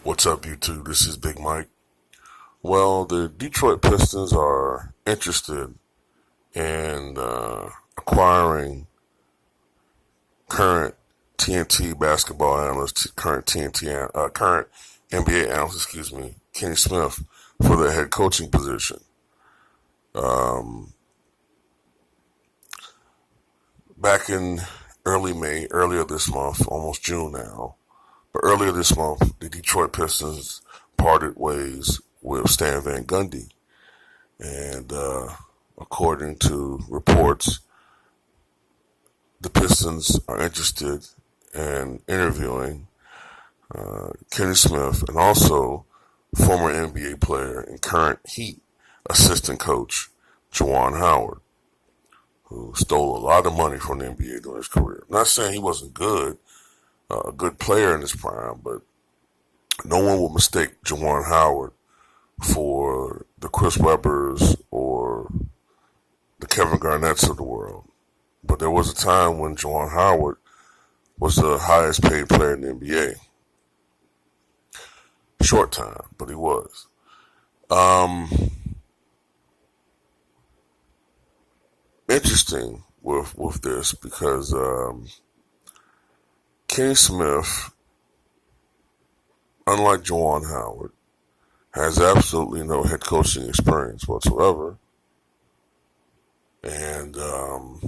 What's up, YouTube? This is Big Mike. Well, the Detroit Pistons are interested in acquiring current TNT basketball analyst, current NBA analyst, Kenny Smith, for their head coaching position. Um, Back in earlier this month, almost June now, but earlier this month, the Detroit Pistons parted ways with Stan Van Gundy. And according to reports, the Pistons are interested in interviewing Kenny Smith and also former NBA player and current Heat assistant coach Juwan Howard, who stole a lot of money from the NBA during his career. I'm not saying he wasn't good, a good player in his prime, but no one will mistake Juwan Howard for the Chris Webbers or the Kevin Garnetts of the world. But there was a time when Juwan Howard was the highest paid player in the NBA. Short time, but he was. Interesting with this because Kenny Smith, unlike Juwan Howard, has absolutely no head coaching experience whatsoever. And the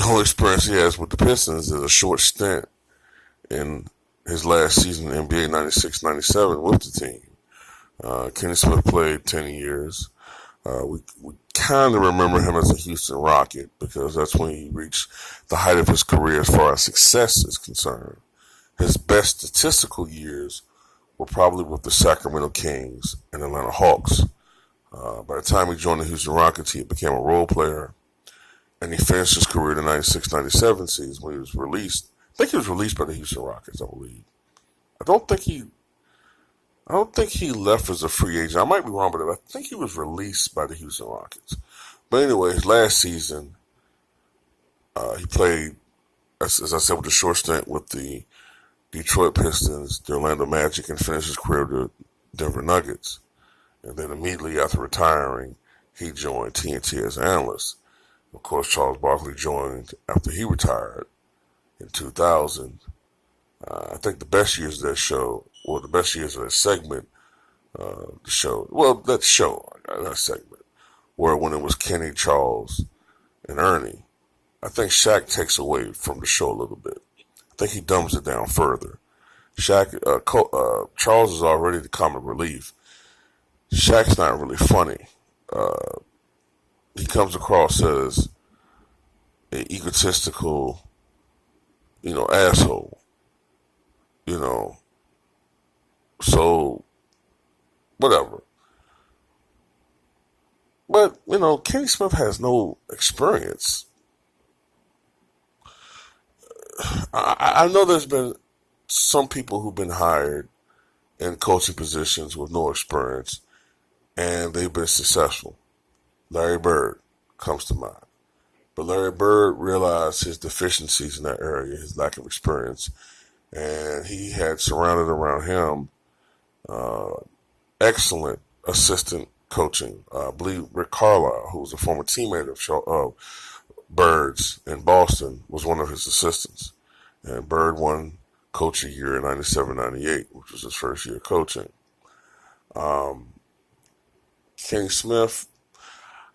only experience he has with the Pistons is a short stint in his last season in the NBA, 96-97, with the team. Kenny Smith played 10 years. We kind of remember him as a Houston Rocket because that's when he reached the height of his career as far as success is concerned. His best statistical years were probably with the Sacramento Kings and Atlanta Hawks. By the time he joined the Houston Rockets, he became a role player, and he finished his career in the 96-97 season when he was released. I think he was released by the Houston Rockets, I believe. I don't think he left as a free agent. I might be wrong, but I think he was released by the Houston Rockets. But anyway, his last season, he played, as I said, with a short stint with the Detroit Pistons, the Orlando Magic, and finished his career with the Denver Nuggets. And then immediately after retiring, he joined TNT as an analyst. Of course, Charles Barkley joined after he retired in 2000. I think the best years of that show, or the best years of that segment, that segment, were when it was Kenny, Charles, and Ernie. I think Shaq takes away from the show a little bit. I think he dumbs it down further. Charles is already the comic relief. Shaq's not really funny. He comes across as an egotistical, asshole. So whatever. But Kenny Smith has no experience. I know there's been some people who've been hired in coaching positions with no experience, and they've been successful. Larry Bird comes to mind. But Larry Bird realized his deficiencies in that area, his lack of experience, and he had surrounded around him excellent assistant coaching. I believe Rick Carlisle, who was a former teammate of Bird's in Boston, was one of his assistants. And Bird won Coach of the Year in 97-98, which was his first year coaching. Kenny Smith,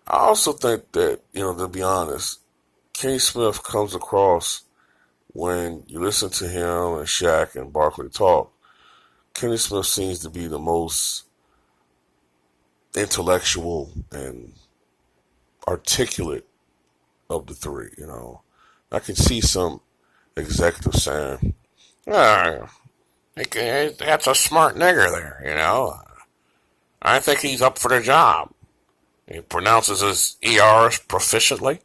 I also think that, to be honest, Kenny Smith comes across, when you listen to him and Shaq and Barkley talk, Kenny Smith seems to be the most intellectual and articulate of the three. I can see some executives saying, that's a smart nigger there, I think he's up for the job. He pronounces his ERs proficiently.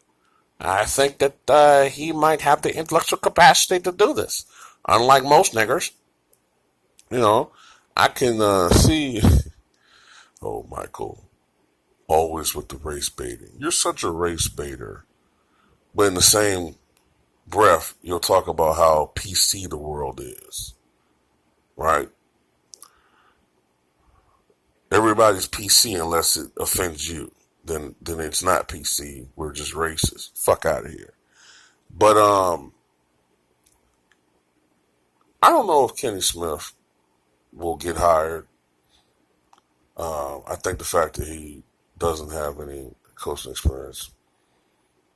I think that he might have the intellectual capacity to do this. Unlike most niggers, I can see. Oh, Michael, always with the race baiting. You're such a race baiter. But in the same breath, you'll talk about how PC the world is, right? Everybody's PC unless it offends you. Then it's not PC. We're just racist. Fuck out of here. But I don't know if Kenny Smith will get hired. I think the fact that he doesn't have any coaching experience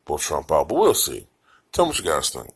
will trump out, but we'll see. Tell me what you guys think.